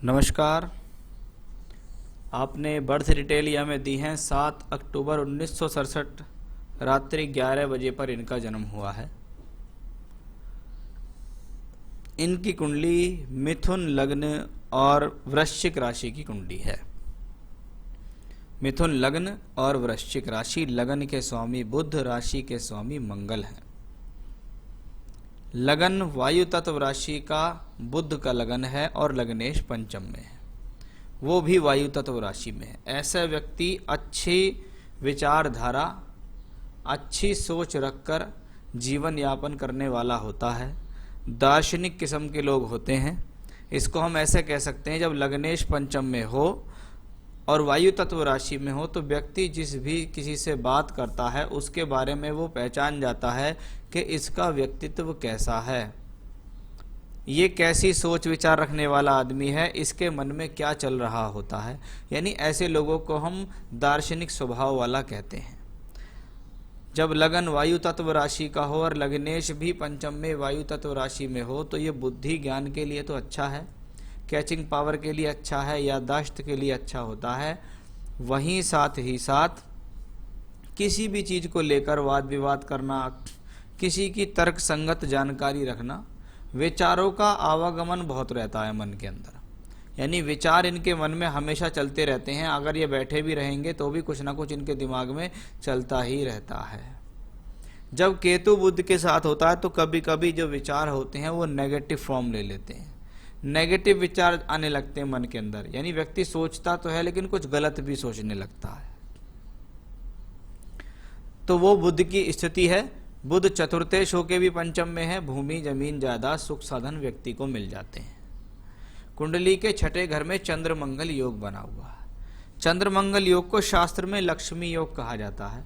नमस्कार। आपने birth detail यह में दी हैं 7 अक्टूबर 1967 रात्रि 11 बजे पर इनका जन्म हुआ है। इनकी कुंडली मिथुन लग्न और वृश्चिक राशि की कुंडली है। मिथुन लग्न और वृश्चिक राशि, लगन के स्वामी बुध, राशि के स्वामी मंगल हैं। लगन वायु तत्व राशि का बुध का लगन है और लग्नेश पंचम में है, वो भी वायु तत्व राशि में है। ऐसा व्यक्ति अच्छी विचारधारा, अच्छी सोच रखकर जीवन यापन करने वाला होता है। दार्शनिक किस्म के लोग होते हैं। इसको हम ऐसे कह सकते हैं, जब लग्नेश पंचम में हो और वायु तत्व राशि में हो तो व्यक्ति जिस भी किसी से बात करता है उसके बारे में वो पहचान जाता है कि इसका व्यक्तित्व कैसा है, ये कैसी सोच विचार रखने वाला आदमी है, इसके मन में क्या चल रहा होता है। यानी ऐसे लोगों को हम दार्शनिक स्वभाव वाला कहते हैं। जब लगन वायु तत्व राशि का हो और लग्नेश भी पंचम में वायु तत्व राशि में हो तो ये बुद्धि ज्ञान के लिए तो अच्छा है, कैचिंग पावर के लिए अच्छा है, याददाश्त के लिए अच्छा होता है। वहीं साथ ही साथ किसी भी चीज़ को लेकर वाद विवाद करना, किसी की तर्क संगत जानकारी रखना, विचारों का आवागमन बहुत रहता है मन के अंदर। यानी विचार इनके मन में हमेशा चलते रहते हैं। अगर ये बैठे भी रहेंगे तो भी कुछ ना कुछ इनके दिमाग में चलता ही रहता है। जब केतु बुध के साथ होता है तो कभी कभी जो विचार होते हैं वो नेगेटिव फॉर्म ले लेते हैं, नेगेटिव विचार आने लगते हैं मन के अंदर। यानी व्यक्ति सोचता तो है लेकिन कुछ गलत भी सोचने लगता है। तो वो बुध की स्थिति है। बुध चतुर्थेश होके भी पंचम में है। भूमि, जमीन, जायदाद, सुख साधन व्यक्ति को मिल जाते हैं। कुंडली के छठे घर में चंद्र मंगल योग बना हुआ है। चंद्र मंगल योग को शास्त्र में लक्ष्मी योग कहा जाता है।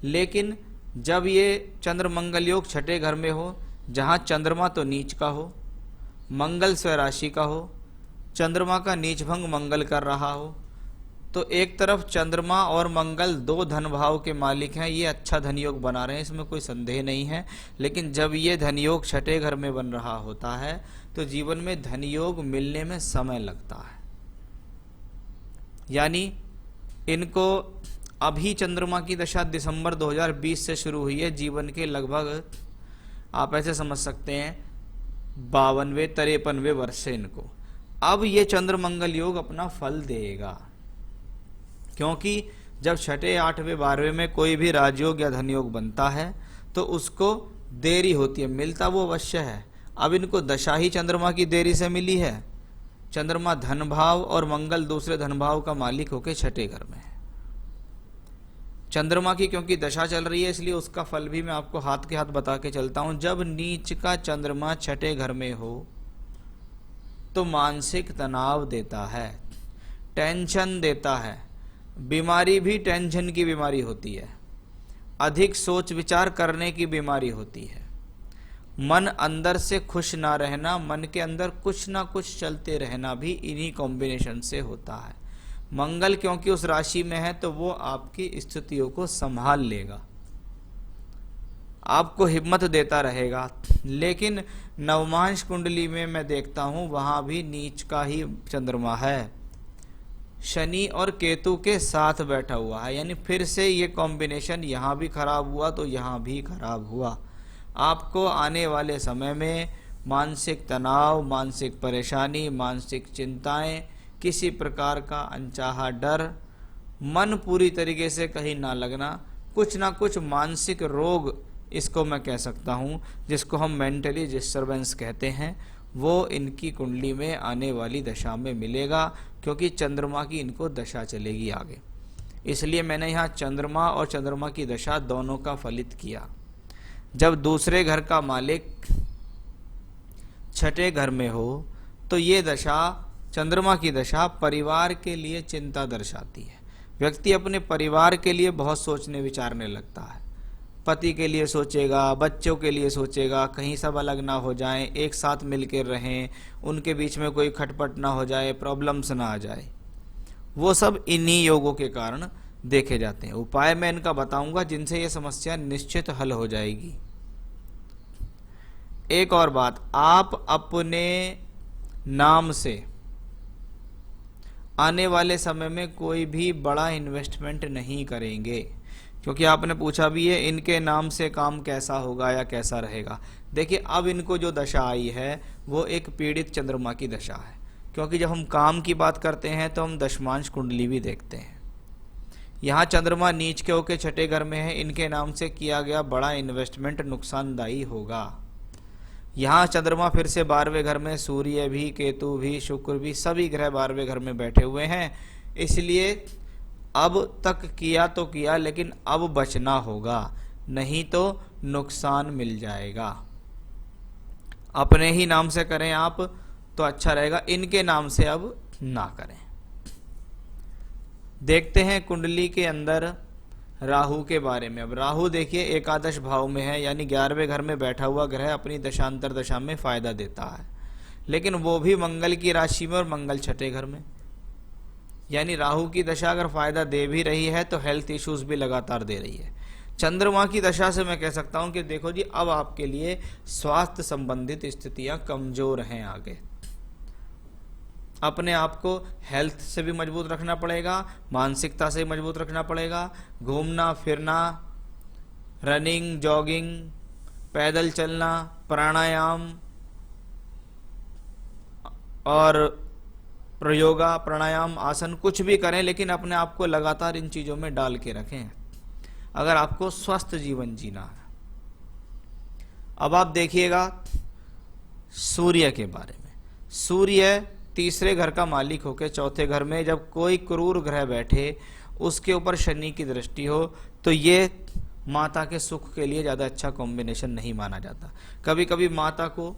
लेकिन जब ये चंद्र मंगल योग छठे घर में हो, जहाँ चंद्रमा तो नीच का हो, मंगल स्वराशि का हो, चंद्रमा का नीच भंग मंगल कर रहा हो, तो एक तरफ चंद्रमा और मंगल दो धन भाव के मालिक हैं। ये अच्छा धन योग बना रहे हैं, इसमें कोई संदेह नहीं है। लेकिन जब ये धन योग छठे घर में बन रहा होता है तो जीवन में धन योग मिलने में समय लगता है। यानी इनको अभी चंद्रमा की दशा दिसंबर 2020 से शुरू हुई है। जीवन के लगभग आप ऐसे समझ सकते हैं 52-53 वर्ष से इनको अब ये चंद्र मंगल योग अपना फल देगा। क्योंकि जब छठे, 8वें, 12वें में कोई भी राजयोग या धनयोग बनता है तो उसको देरी होती है, मिलता वो अवश्य है। अब इनको दशा ही चंद्रमा की देरी से मिली है। चंद्रमा धन भाव और मंगल दूसरे धन भाव का मालिक होकर छठे घर में है। चंद्रमा की क्योंकि दशा चल रही है इसलिए उसका फल भी मैं आपको हाथ के हाथ बता के चलता हूं। जब नीच का चंद्रमा छठे घर में हो तो मानसिक तनाव देता है, टेंशन देता है। बीमारी भी टेंशन की बीमारी होती है, अधिक सोच विचार करने की बीमारी होती है। मन अंदर से खुश ना रहना, मन के अंदर कुछ ना कुछ चलते रहना भी इन्हीं कॉम्बिनेशन से होता है। मंगल क्योंकि उस राशि में है तो वो आपकी स्थितियों को संभाल लेगा, आपको हिम्मत देता रहेगा। लेकिन नवमांश कुंडली में मैं देखता हूं वहां भी नीच का ही चंद्रमा है, शनि और केतु के साथ बैठा हुआ है। यानी फिर से ये कॉम्बिनेशन यहाँ भी खराब हुआ तो यहाँ भी खराब हुआ। आपको आने वाले समय में मानसिक तनाव, मानसिक परेशानी, मानसिक चिंताएं, किसी प्रकार का अनचाहा डर, मन पूरी तरीके से कहीं ना लगना, कुछ ना कुछ मानसिक रोग इसको मैं कह सकता हूँ, जिसको हम मेंटली डिस्टर्बेंस कहते हैं, वो इनकी कुंडली में आने वाली दशा में मिलेगा। क्योंकि चंद्रमा की इनको दशा चलेगी आगे, इसलिए मैंने यहाँ चंद्रमा और चंद्रमा की दशा दोनों का फलित किया। जब दूसरे घर का मालिक छठे घर में हो तो ये दशा, चंद्रमा की दशा, परिवार के लिए चिंता दर्शाती है। व्यक्ति अपने परिवार के लिए बहुत सोचने विचारने लगता है। पति के लिए सोचेगा, बच्चों के लिए सोचेगा, कहीं सब अलग ना हो जाएं, एक साथ मिलकर रहें, उनके बीच में कोई खटपट ना हो जाए, प्रॉब्लम्स ना आ जाए। वो सब इन्हीं योगों के कारण देखे जाते हैं। उपाय मैं इनका बताऊंगा जिनसे ये समस्या निश्चित हल हो जाएगी। एक और बात, आप अपने नाम से आने वाले समय में कोई भी बड़ा इन्वेस्टमेंट नहीं करेंगे, क्योंकि आपने पूछा भी है इनके नाम से काम कैसा होगा या कैसा रहेगा। देखिए अब इनको जो दशा आई है वो एक पीड़ित चंद्रमा की दशा है, क्योंकि जब हम काम की बात करते हैं तो हम दशमांश कुंडली भी देखते हैं। यहाँ चंद्रमा नीच के होके छठे घर में है, इनके नाम से किया गया बड़ा इन्वेस्टमेंट नुकसानदायी होगा। यहाँ चंद्रमा फिर से 12वें घर में, सूर्य भी, केतु भी, शुक्र भी, सभी ग्रह 12वें घर में बैठे हुए हैं। इसलिए अब तक किया तो किया, लेकिन अब बचना होगा, नहीं तो नुकसान मिल जाएगा। अपने ही नाम से करें आप तो अच्छा रहेगा, इनके नाम से अब ना करें। देखते हैं कुंडली के अंदर राहु के बारे में। अब राहु देखिए एकादश भाव में है, यानी 11वें घर में बैठा हुआ ग्रह अपनी दशांतर दशा में फायदा देता है, लेकिन वो भी मंगल की राशि में और मंगल छठे घर में। यानी राहु की दशा अगर फायदा दे भी रही है तो हेल्थ इश्यूज भी लगातार दे रही है। चंद्रमा की दशा से मैं कह सकता हूं कि देखो जी अब आपके लिए स्वास्थ्य संबंधित स्थितियां कमजोर हैं। आगे अपने आप को हेल्थ से भी मजबूत रखना पड़ेगा, मानसिकता से मजबूत रखना पड़ेगा। घूमना फिरना, रनिंग, जॉगिंग, पैदल चलना, प्राणायाम और योगा, प्राणायाम, आसन कुछ भी करें, लेकिन अपने आप को लगातार इन चीजों में डाल के रखें अगर आपको स्वस्थ जीवन जीना है। अब आप देखिएगा सूर्य के बारे में। सूर्य तीसरे घर का मालिक होकर चौथे घर में जब कोई क्रूर ग्रह बैठे, उसके ऊपर शनि की दृष्टि हो, तो ये माता के सुख के लिए ज़्यादा अच्छा कॉम्बिनेशन नहीं माना जाता। कभी कभी माता को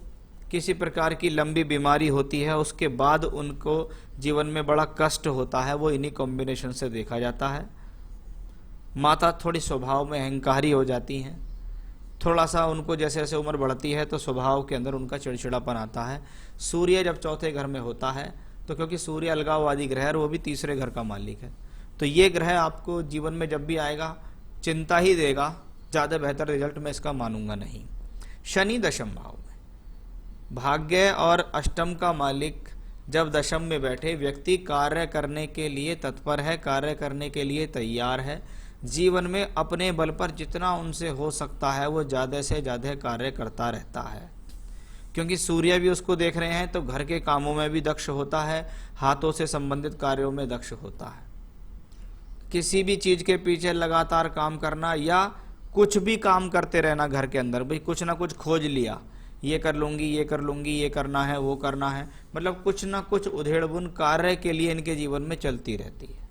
किसी प्रकार की लंबी बीमारी होती है, उसके बाद उनको जीवन में बड़ा कष्ट होता है, वो इन्हीं कॉम्बिनेशन से देखा जाता है। माता थोड़ी स्वभाव में अहंकारी हो जाती हैं, थोड़ा सा उनको जैसे जैसे उम्र बढ़ती है तो स्वभाव के अंदर उनका चिड़चिड़ापन आता है। सूर्य जब चौथे घर में होता है तो क्योंकि सूर्य अलगाववादी ग्रह है और वो भी तीसरे घर का मालिक है, तो ये ग्रह आपको जीवन में जब भी आएगा चिंता ही देगा, ज़्यादा बेहतर रिजल्ट मैं इसका मानूंगा नहीं। शनि दशम भाव में, भाग्य और अष्टम का मालिक जब दशम में बैठे, व्यक्ति कार्य करने के लिए तत्पर है, कार्य करने के लिए तैयार है। जीवन में अपने बल पर जितना उनसे हो सकता है वो ज़्यादा से ज़्यादा कार्य करता रहता है, क्योंकि सूर्य भी उसको देख रहे हैं तो घर के कामों में भी दक्ष होता है, हाथों से संबंधित कार्यों में दक्ष होता है। किसी भी चीज़ के पीछे लगातार काम करना या कुछ भी काम करते रहना घर के अंदर, भाई कुछ ना कुछ खोज लिया, ये कर लूँगी, ये कर लूँगी, ये करना है, वो करना है, मतलब कुछ ना कुछ उधेड़बुन कार्य के लिए इनके जीवन में चलती रहती है।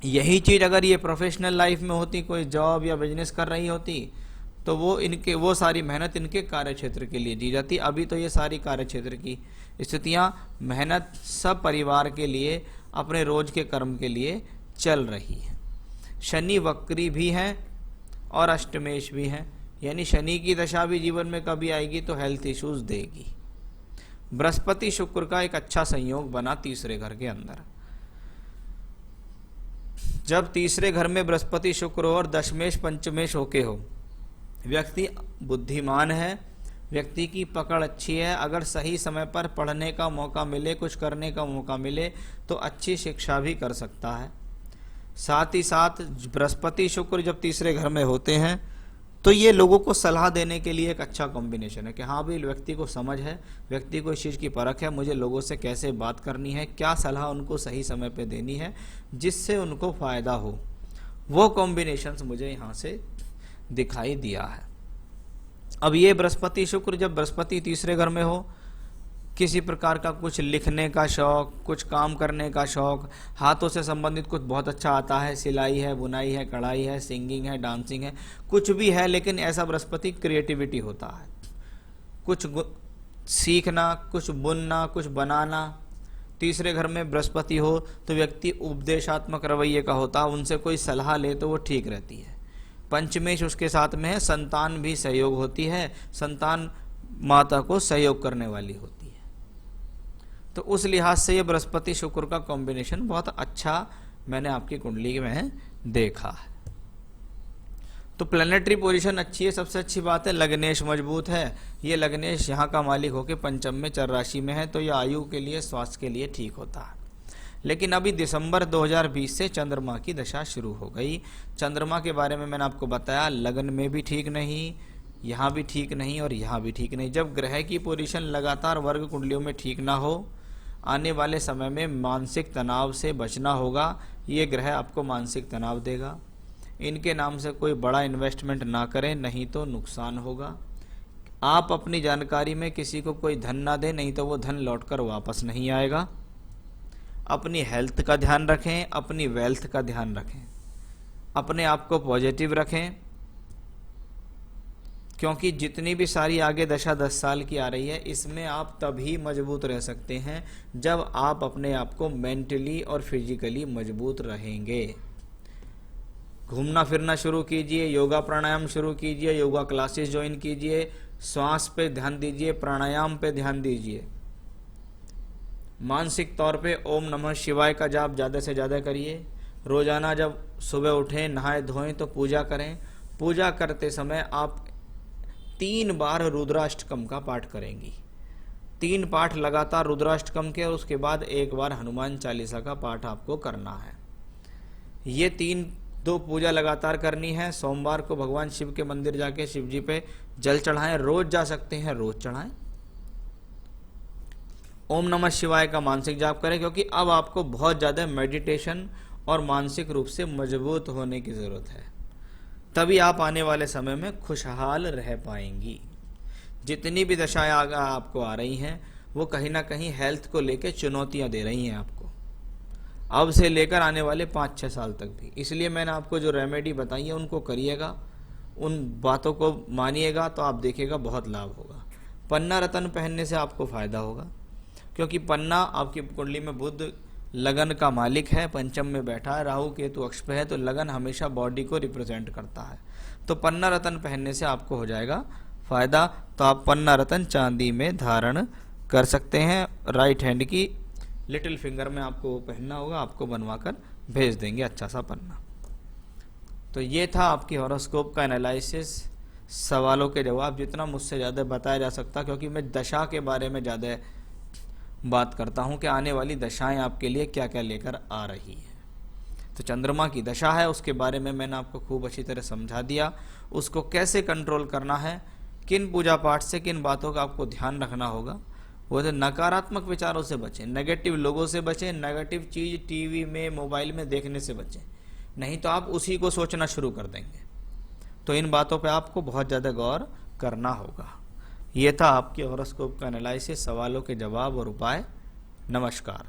यही चीज़ अगर ये प्रोफेशनल लाइफ में होती, कोई जॉब या बिजनेस कर रही होती, तो वो सारी मेहनत इनके कार्य क्षेत्र के लिए दी जाती। अभी तो ये सारी कार्य क्षेत्र की स्थितियाँ, मेहनत सब परिवार के लिए, अपने रोज के कर्म के लिए चल रही है। शनि वक्री भी हैं और अष्टमेश भी हैं, यानी शनि की दशा भी जीवन में कभी आएगी तो हेल्थ इश्यूज देगी। बृहस्पति शुक्र का एक अच्छा संयोग बना तीसरे घर के अंदर। जब तीसरे घर में बृहस्पति शुक्र हो और दशमेश पंचमेश होके हो, व्यक्ति बुद्धिमान है, व्यक्ति की पकड़ अच्छी है, अगर सही समय पर पढ़ने का मौका मिले, कुछ करने का मौका मिले तो अच्छी शिक्षा भी कर सकता है। साथ ही साथ बृहस्पति शुक्र जब तीसरे घर में होते हैं तो ये लोगों को सलाह देने के लिए एक अच्छा कॉम्बिनेशन है कि हाँ भाई व्यक्ति को समझ है, व्यक्ति को इस चीज़ की परख है, मुझे लोगों से कैसे बात करनी है, क्या सलाह उनको सही समय पे देनी है जिससे उनको फ़ायदा हो, वो कॉम्बिनेशंस मुझे यहाँ से दिखाई दिया है। अब ये बृहस्पति शुक्र जब बृहस्पति तीसरे घर में हो, किसी प्रकार का कुछ लिखने का शौक, कुछ काम करने का शौक, हाथों से संबंधित कुछ बहुत अच्छा आता है, सिलाई है, बुनाई है, कढ़ाई है, सिंगिंग है, डांसिंग है, कुछ भी है, लेकिन ऐसा बृहस्पति क्रिएटिविटी होता है, कुछ सीखना, कुछ बुनना, कुछ बनाना। तीसरे घर में बृहस्पति हो तो व्यक्ति उपदेशात्मक रवैये का होता है, उनसे कोई सलाह ले तो वो ठीक रहती है। पंचमेश उसके साथ में है, संतान भी सहयोग होती है, संतान माता को सहयोग करने वाली होती है। तो उस लिहाज से ये बृहस्पति शुक्र का कॉम्बिनेशन बहुत अच्छा मैंने आपकी कुंडली में देखा है। तो प्लैनेटरी पोजीशन अच्छी है, सबसे अच्छी बात है लग्नेश मजबूत है। ये लग्नेश यहाँ का मालिक होकर पंचम में चर राशि में है, तो ये आयु के लिए, स्वास्थ्य के लिए ठीक होता है। लेकिन अभी दिसंबर 2020 से चंद्रमा की दशा शुरू हो गई। चंद्रमा के बारे में मैंने आपको बताया, लगन में भी ठीक नहीं, यहाँ भी ठीक नहीं और यहाँ भी ठीक नहीं। जब ग्रह की पोजीशन लगातार वर्ग कुंडलियों में ठीक ना हो, आने वाले समय में मानसिक तनाव से बचना होगा। ये ग्रह आपको मानसिक तनाव देगा। इनके नाम से कोई बड़ा इन्वेस्टमेंट ना करें, नहीं तो नुकसान होगा। आप अपनी जानकारी में किसी को कोई धन ना दें, नहीं तो वो धन लौटकर वापस नहीं आएगा। अपनी हेल्थ का ध्यान रखें, अपनी वेल्थ का ध्यान रखें, अपने आप को पॉजिटिव रखें, क्योंकि जितनी भी सारी आगे दशा 10 साल की आ रही है, इसमें आप तभी मजबूत रह सकते हैं जब आप अपने आप को मेंटली और फिजिकली मजबूत रहेंगे। घूमना फिरना शुरू कीजिए, योगा प्राणायाम शुरू कीजिए, योगा क्लासेस ज्वाइन कीजिए, श्वास पे ध्यान दीजिए, प्राणायाम पे ध्यान दीजिए। मानसिक तौर पे ओम नमः शिवाय का जाप ज़्यादा से ज़्यादा करिए। रोजाना जब सुबह उठें, नहाए धोएं तो पूजा करें। पूजा करते समय आप 3 बार रुद्राष्टकम का पाठ करेंगी। 3 पाठ लगातार रुद्राष्टकम के, और उसके बाद 1 बार हनुमान चालीसा का पाठ आपको करना है। ये 2 पूजा लगातार करनी है। सोमवार को भगवान शिव के मंदिर जाके शिव जी पे जल चढ़ाएं। रोज जा सकते हैं, रोज चढ़ाएं। ओम नमः शिवाय का मानसिक जाप करें, क्योंकि अब आपको बहुत ज़्यादा मेडिटेशन और मानसिक रूप से मजबूत होने की ज़रूरत है। तभी आप आने वाले समय में खुशहाल रह पाएंगी। जितनी भी दशाएं आपको आ रही हैं, वो कहीं ना कहीं हेल्थ को लेकर चुनौतियां दे रही हैं आपको, अब से लेकर आने वाले 5-6 साल तक भी। इसलिए मैंने आपको जो रेमेडी बताई है उनको करिएगा, उन बातों को मानिएगा, तो आप देखिएगा बहुत लाभ होगा। पन्ना रतन पहनने से आपको फायदा होगा, क्योंकि पन्ना आपकी कुंडली में बुध लगन का मालिक है, पंचम में बैठा है, राहु केतु अक्ष पे है, तो लगन हमेशा बॉडी को रिप्रेजेंट करता है। तो पन्ना रतन पहनने से आपको हो जाएगा फायदा। तो आप पन्ना रतन चांदी में धारण कर सकते हैं। राइट हैंड की लिटिल फिंगर में आपको वो पहनना होगा, आपको बनवा कर भेज देंगे अच्छा सा पन्ना। तो ये था आपकी हॉरोस्कोप का एनालिसिस, सवालों के जवाब। जितना मुझसे ज़्यादा बताया जा सकता, क्योंकि मैं दशा के बारे में ज़्यादा बात करता हूँ कि आने वाली दशाएं आपके लिए क्या क्या लेकर आ रही है। तो चंद्रमा की दशा है, उसके बारे में मैंने आपको खूब अच्छी तरह समझा दिया। उसको कैसे कंट्रोल करना है, किन पूजा पाठ से किन बातों का आपको ध्यान रखना होगा। वो तो नकारात्मक विचारों से बचें, नेगेटिव लोगों से बचें, नेगेटिव चीज़ टीवी में मोबाइल में देखने से बचें, नहीं तो आप उसी को सोचना शुरू कर देंगे। तो इन बातों पे आपको बहुत ज़्यादा गौर करना होगा। ये था आपके हॉरोस्कोप का एनालिसिस, सवालों के जवाब और उपाय। नमस्कार।